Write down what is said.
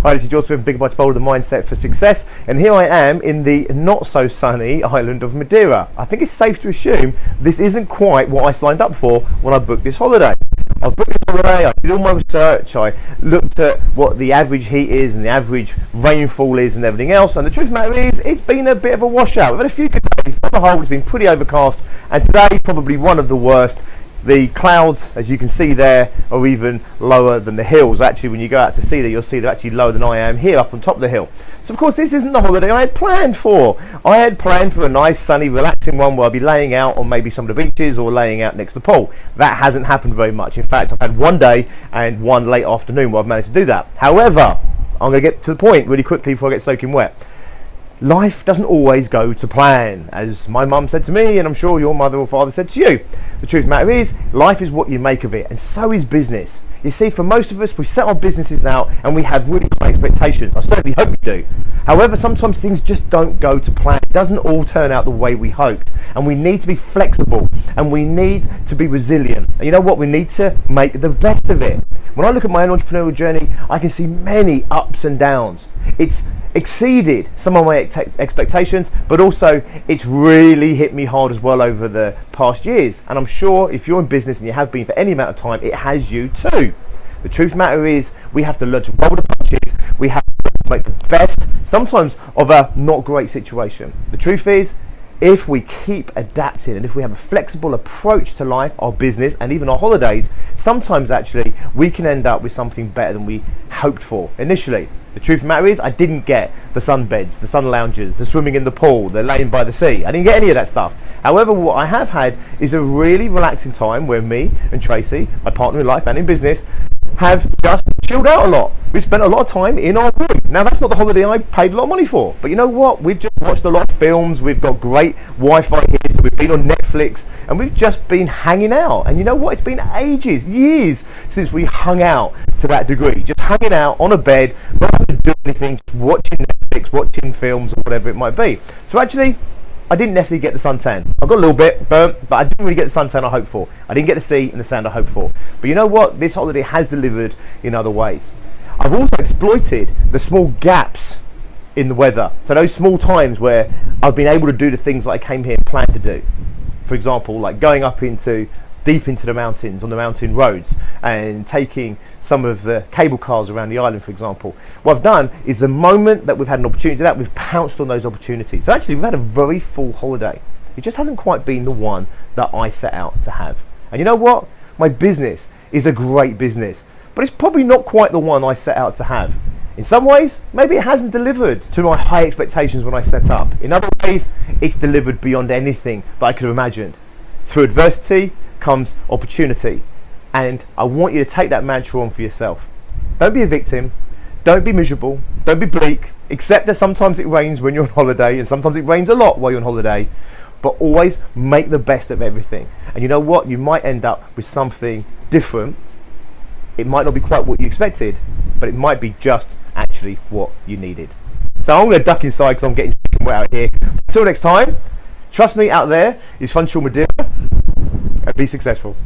Hi, this is George from Big Bite Bold, the Mindset for Success, and here I am in the not so sunny island of Madeira. I think it's safe to assume this isn't quite what I signed up for when I booked this holiday. I booked this holiday, I did all my research, I looked at what the average heat is and the average rainfall is and everything else, and the truth of the matter is, it's been a bit of a washout. We've had a few good days, but on the whole it's been pretty overcast, and today probably one of the worst. The clouds, as you can see there, are even lower than the hills. Actually, when you go out to sea there, you'll see they're actually lower than I am here up on top of the hill. So of course this isn't the holiday I had planned for. I had planned for a nice sunny relaxing one where I'll be laying out on maybe some of the beaches or laying out next to the pool. That hasn't happened very much. In fact, I've had one day and one late afternoon where I've managed to do that. However, I'm going to get to the point really quickly before I get soaking wet. Life doesn't always go to plan, as my mum said to me, and I'm sure your mother or father said to you. The truth of the matter is, life is what you make of it, and so is business. You see, for most of us, we set our businesses out and we have really high expectations. I certainly hope we do. However, sometimes things just don't go to plan. It doesn't all turn out the way we hoped, and we need to be flexible and we need to be resilient. And you know what? We need to make the best of it. When I look at my own entrepreneurial journey, I can see many ups and downs. It's exceeded some of my expectations, but also it's really hit me hard as well over the past years, and I'm sure if you're in business and you have been for any amount of time, it has you too. The truth of the matter is, we have to learn to roll the punches. We have to make the best sometimes of a not great situation. The truth is, if we keep adapting and if we have a flexible approach to life, our business and even our holidays, sometimes actually we can end up with something better than we hoped for initially. The truth of the matter is, I didn't get the sunbeds, the sun lounges, the swimming in the pool, the laying by the sea. I didn't get any of that stuff. However, what I have had is a really relaxing time where me and Tracy, my partner in life and in business, have just chilled out a lot. We've spent a lot of time in our room. Now, that's not the holiday I paid a lot of money for, but you know what? We've just watched a lot of films. We've got great Wi-Fi here, so we've been on Netflix, and we've just been hanging out. And you know what? It's been ages, years since we hung out to that degree. Just hanging out on a bed, not having to do anything, just watching Netflix, watching films, or whatever it might be. So actually, I didn't necessarily get the suntan. I got a little bit burnt, but I didn't really get the suntan I hoped for. I didn't get the sea and the sand I hoped for. But you know what? This holiday has delivered in other ways. I've also exploited the small gaps in the weather. So those small times where I've been able to do the things that I came here and planned to do. For example, like going up deep into the mountains on the mountain roads and taking some of the cable cars around the island, for example. What I've done is the moment that we've had an opportunity to do that, we've pounced on those opportunities. So actually we've had a very full holiday. It just hasn't quite been the one that I set out to have. And you know what? My business is a great business, but it's probably not quite the one I set out to have. In some ways, maybe it hasn't delivered to my high expectations when I set up. In other ways, it's delivered beyond anything that I could have imagined. Through adversity comes opportunity, and I want you to take that mantra on for yourself. Don't be a victim, don't be miserable, don't be bleak, accept that sometimes it rains when you're on holiday and sometimes it rains a lot while you're on holiday, but always make the best of everything. And you know what? You might end up with something different. It might not be quite what you expected, but it might be just actually what you needed. So I'm going to duck inside because I'm getting sick and wet out here. Until next time, trust me, out there is fun, Madeira, and be successful.